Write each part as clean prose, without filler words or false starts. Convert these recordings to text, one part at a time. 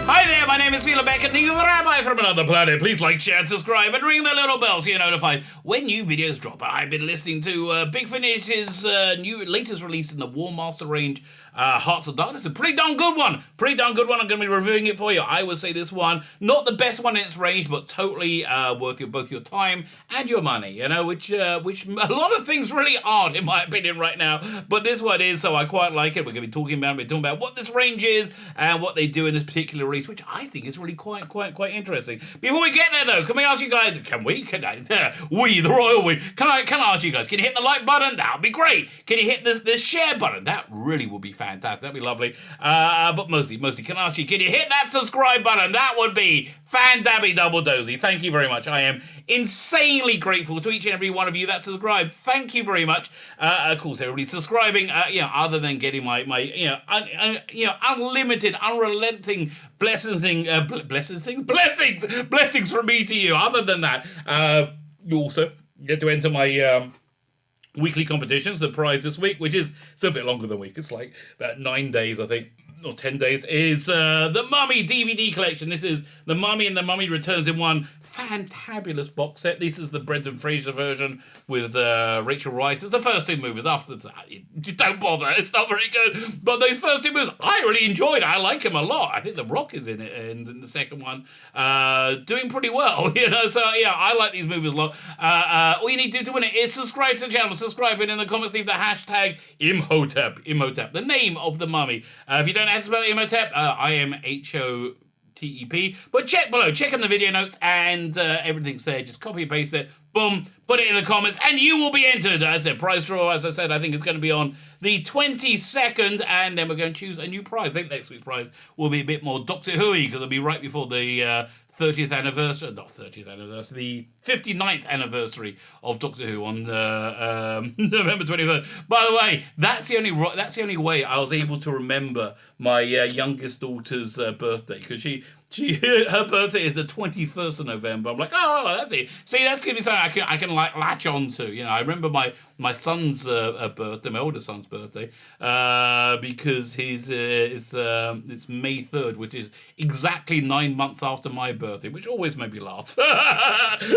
Hi there, my name is Fehr and the Rabbi from another planet. Please like, share, and subscribe, and ring the little bell so you're notified when new videos drop. I've been listening to Big Finish's latest release in the War Master range, Hearts of Darkness. A pretty darn good one. I'm going to be reviewing it for you. I would say this one, not the best one in its range, but totally worth both your time and your money, you know, which a lot of things really aren't, in my opinion, right now. But this one is, so I quite like it. We're going to be talking about what this range is and what they do in this particular release, which I think is really quite interesting. Before we get there, though, can we ask you guys? We, the royal we. Can I ask you guys? Can you hit the like button? That would be great. Can you hit the share button? That really would be fantastic. That'd be lovely. But mostly, can I ask you? Can you hit that subscribe button? That would be fan-dabby double dozy. Thank you very much. I am insanely grateful to each and every one of you that subscribe. Thank you very much. Of course, everybody subscribing. Other than getting my unlimited, unrelenting blessings from me to you. Other than that, you also get to enter my weekly competitions. The prize this week, which is it's a bit longer than a week. It's like about 9 days, I think. Or 10 days, is the Mummy DVD collection. This is The Mummy and The Mummy Returns in one fantabulous box set. This is the Brendan Fraser version with Rachel Weisz. It's the first two movies. After that, you don't bother. It's not very good. But those first two movies, I really enjoyed. I like him a lot. I think The Rock is in it, and in the second one, doing pretty well. You know, so yeah, I like these movies a lot. All you need to do to win it is subscribe to the channel. Subscribe, and in the comments leave the hashtag Imhotep, the name of the mummy. If you don't know how to spell Imhotep, IMHOTEP. But check below, check in the video notes, and everything's there. Just copy and paste it, boom, put it in the comments, and you will be entered. As I said, prize draw, as I said, I think it's going to be on the 22nd, and then we're going to choose a new prize. I think next week's prize will be a bit more Doctor Who-y, because it'll be right before the 30th anniversary, not 30th anniversary, the 59th anniversary of Doctor Who on November 23rd. By the way, that's the only way I was able to remember my youngest daughter's birthday, because her birthday is the 21st of November. I'm like, oh, that's it. See, that's giving me something I can like latch on to. You know, I remember my son's birthday, my older son's birthday, because it's May 3rd, which is exactly 9 months after my birthday, which always made me laugh.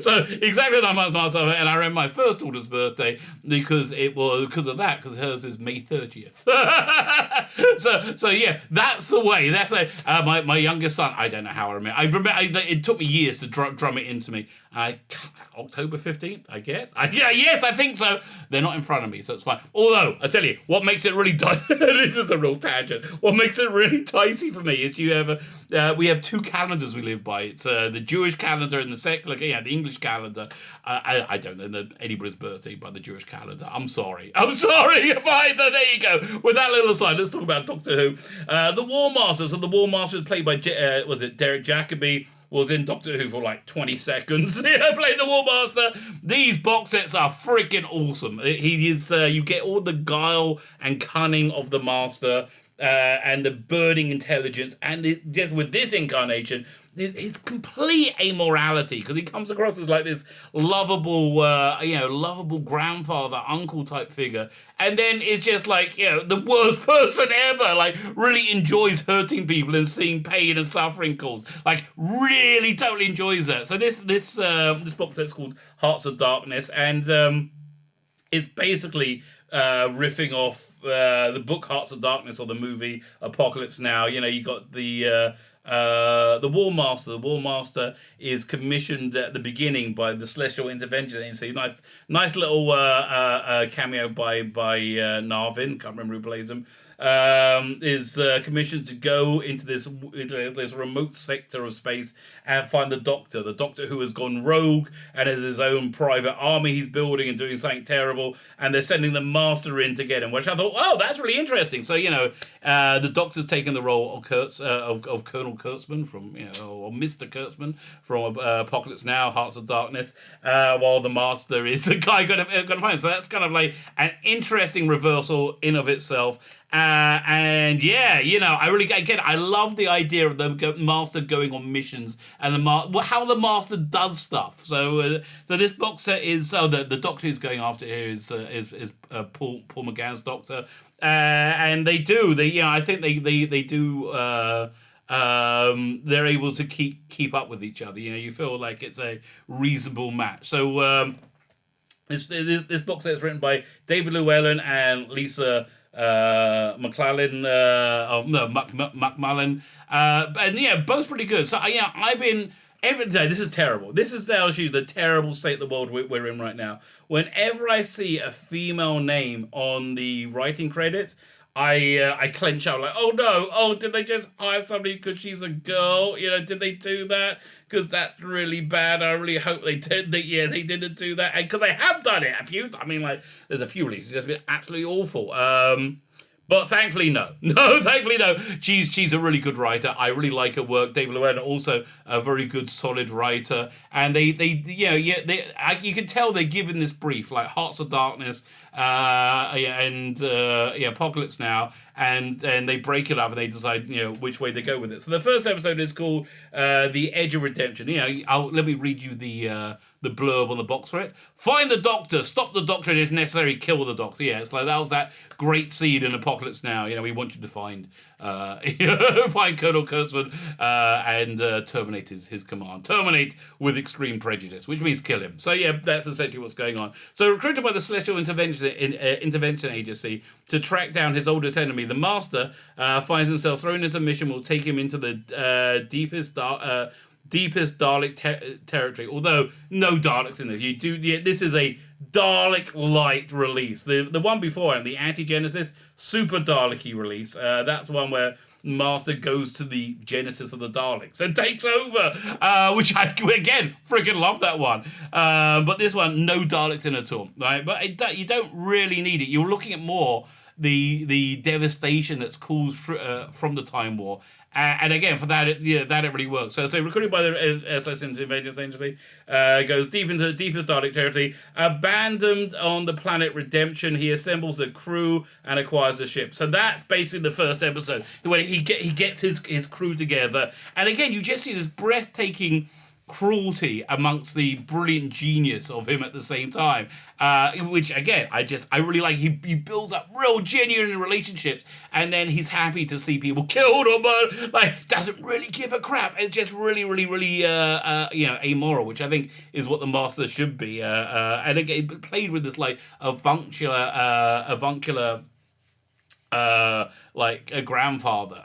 So exactly 9 months after, and I remember my first daughter's birthday because hers is May 30th. So yeah, that's the way. That's my youngest son. I don't know how I remember. It took me years to drum it into me. October 15th, I guess. Yes, I think so. They're not in front of me, so it's fine. Although, I tell you, what makes it really this is a real tangent. What makes it really dicey for me is we have two calendars we live by. It's the Jewish calendar and the secular, the English calendar. I don't know anybody's birthday by the Jewish calendar. I'm sorry. There you go. With that little aside, let's talk about Doctor Who. The War Masters, and the War Masters played by Derek Jacobi, was in Doctor Who for like 20 seconds. Playing the War Master. These box sets are freaking awesome. He is, you get all the guile and cunning of the Master, and the burning intelligence, and just with this incarnation, his complete amorality, because he comes across as like this lovable grandfather, uncle type figure, and then it's just like, the worst person ever, like really enjoys hurting people and seeing pain and suffering caused, like really totally enjoys that. So this box set's called Hearts of Darkness, and it's basically riffing off the book Hearts of Darkness or the movie Apocalypse Now. You got the War Master. The War Master is commissioned at the beginning by the Celestial Intervention. So nice little cameo by Narvin. Can't remember who plays him. Is commissioned to go into this remote sector of space and find the Doctor who has gone rogue and has his own private army he's building and doing something terrible, and they're sending the Master in to get him, which I thought, oh, that's really interesting. So the Doctor's taken the role of Colonel Kurtzman from or Mr. Kurtzman from Apocalypse Now, Hearts of Darkness, while the Master is the guy going to find him. So that's kind of like an interesting reversal in of itself. And yeah, I really get it. I love the idea of the Master going on missions and how the Master does stuff. So this box set is the Doctor who's going after here is Paul McGann's Doctor, and I think they do they're able to keep up with each other. You feel like it's a reasonable match. So this box set is written by David Llewellyn and Lisa McClellan. No, McMullen. And yeah, both pretty good. So yeah, I've been every day. This is terrible. This tells you the terrible state of the world we're in right now. Whenever I see a female name on the writing credits, I clench out like, oh no, oh, did they just hire somebody because she's a girl? Did they do that? Because that's really bad. I really hope they did. They didn't do that. And because they have done it a few times. I mean, like, there's a few releases that's been absolutely awful. But thankfully, no. No, thankfully, no. She's a really good writer. I really like her work. David Llewellyn, also a very good, solid writer. And you can tell they're given this brief, like Hearts of Darkness, and Apocalypse Now, and they break it up and they decide, which way they go with it. So the first episode is called The Edge of Redemption. Let me read you the blurb on the box for it. Find the Doctor, stop the Doctor, and if necessary, kill the Doctor. Yeah, it's like that was that great seed in Apocalypse Now. We want you to find Colonel Kurtzman and terminate his command. Terminate with extreme prejudice, which means kill him. So yeah, that's essentially what's going on. So recruited by the Celestial Intervention Agency to track down his oldest enemy, the Master finds himself thrown into a mission will take him into the deepest Dalek territory. Although no Daleks in this, this is a Dalek light release. The one before and the Anti-Genesis super Dalek-y release. That's the one where Master goes to the genesis of the Daleks and takes over, which I again freaking love that one. But this one, no Daleks in at all, right? But you don't really need it. You're looking at more the devastation that's caused from the Time War. And again, for that, it really works. So recruited by the SS Intelligence Agency, goes deep into the deepest Dalek territory. Abandoned on the planet Redemption, he assembles a crew and acquires a ship. So that's basically the first episode, where he gets his crew together. And again, you just see this breathtaking cruelty amongst the brilliant genius of him at the same time, which again I really like. He builds up real genuine relationships, and then he's happy to see people killed or doesn't really give a crap. It's just really amoral, which I think is what the Master should be. And again, played with this like avuncular like a grandfather,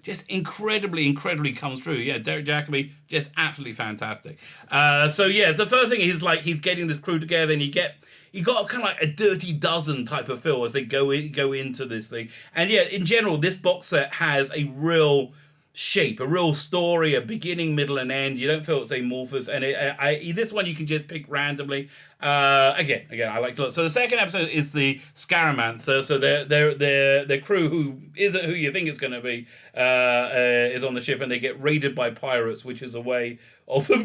just incredibly comes through. Yeah, Derek Jacobi, just absolutely fantastic. So the first thing is like he's getting this crew together, and you got kind of like a Dirty Dozen type of feel as they go into this thing. And yeah, in general, this box set has a real shape, a real story, a beginning, middle, and end. You don't feel it's amorphous, and this one you can just pick randomly. Again, I like to look. So the second episode is the Scaramancer. So their crew, who isn't who you think it's going to be, is on the ship, and they get raided by pirates, which is a way of them,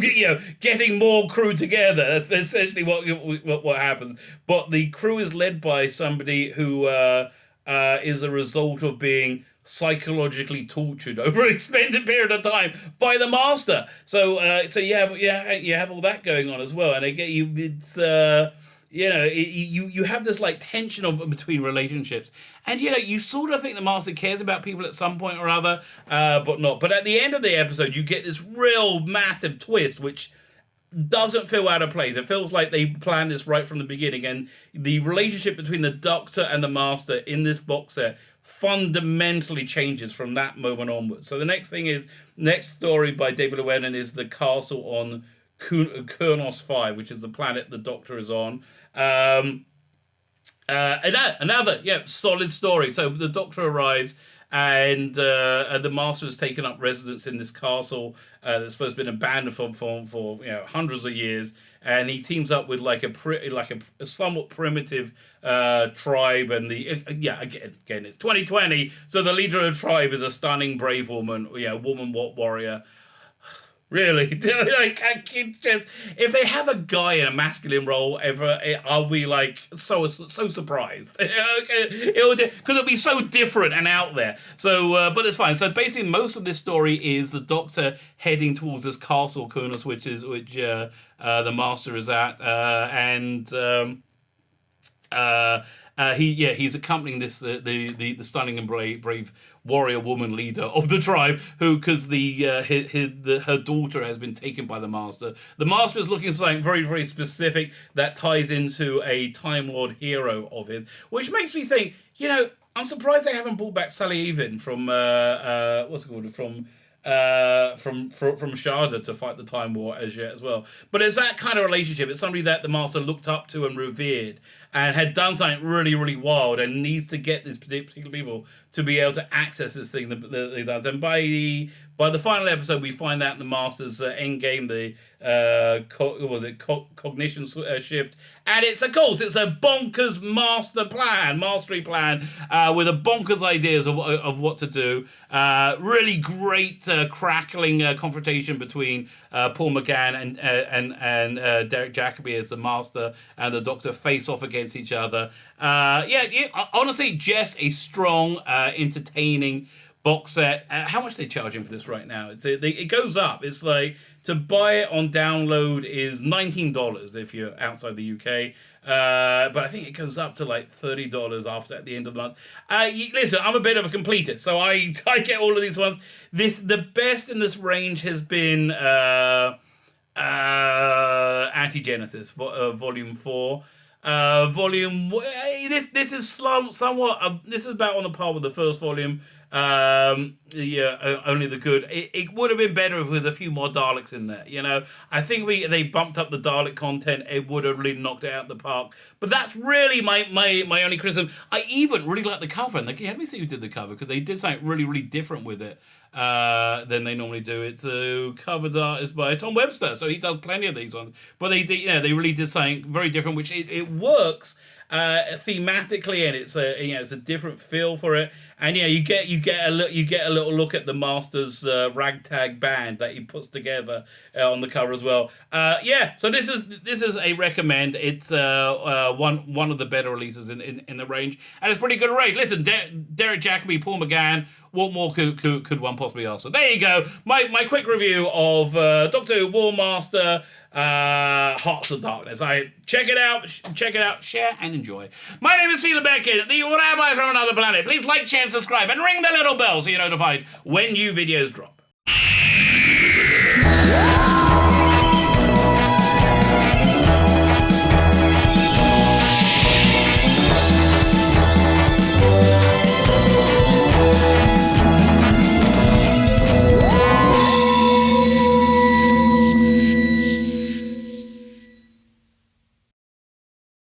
getting more crew together. That's essentially what happens. But the crew is led by somebody who is a result of being psychologically tortured over an extended period of time by the Master. So you have all that going on as well, and again you have this like tension between relationships, and you sort of think the Master cares about people at some point or other, but not. But at the end of the episode, you get this real massive twist, which doesn't feel out of place. It feels like they planned this right from the beginning, and the relationship between the Doctor and the Master in this box set fundamentally changes from that moment onwards. So the next story by David Llewellyn is the castle on Kurnos 5, which is the planet the Doctor is on. Another solid story. So the Doctor arrives, and the Master has taken up residence in this castle that's supposed to have been abandoned for hundreds of years, and he teams up with like a somewhat primitive tribe, and again it's 2020, so the leader of the tribe is a stunning brave woman, warrior. Really? Like, if they have a guy in a masculine role ever, are we like so surprised? Okay, because it'll be so different and out there. So, but it's fine. So basically, most of this story is the Doctor heading towards this castle, Kurnos, which the Master is at, He's accompanying this the stunning and brave warrior woman leader of the tribe, who, because her daughter has been taken by the master. The master is looking for something very, very specific that ties into a Time Lord hero of his, which makes me think, I'm surprised they haven't brought back Sally Even from what's it called, from Sharda to fight the Time War as yet as well. But it's that kind of relationship. It's somebody that the master looked up to and revered, and had done something really, really wild, and needs to get these particular people to be able to access this thing that he does. And by the final episode, we find out in the master's end game, the cognition shift, and it's a bonkers mastery plan with a bonkers ideas of what to do. Really great crackling confrontation between Paul McGann and Derek Jacobi as the master and the Doctor face off against each other. Honestly, just a strong, entertaining box set. How much are they charging for this right now? It goes up. It's like, to buy it on download is $19 if you're outside the UK. But I think it goes up to like $30 at the end of the month. Listen, I'm a bit of a completist, so I get all of these ones. The best in this range has been Anti-Genesis, Volume 4. This is somewhat. This is about on the par with the first volume. Only the good. It would have been better with a few more Daleks in there. I think they bumped up the Dalek content. It would have really knocked it out of the park. But that's really my only criticism. I even really like the cover, and let me see who did the cover, because they did something really, really different with it than they normally do. It's the cover art is by Tom Webster, so he does plenty of these ones. But they really did something very different, which it works thematically, and it's a different feel for it. And you get a little look at the master's ragtag band that he puts together on the cover as well. So this is a recommend. It's one of the better releases in the range, and it's pretty good rate. Listen, Derek Jacobi, Paul McGann. What more could one possibly ask? So there you go. My quick review of Doctor Who War Master, Hearts of Darkness. Check it out, share and enjoy. My name is Sheila Beckett, the Rabbi from another planet. Please like, share, and subscribe, and ring the little bell so you're notified when new videos drop.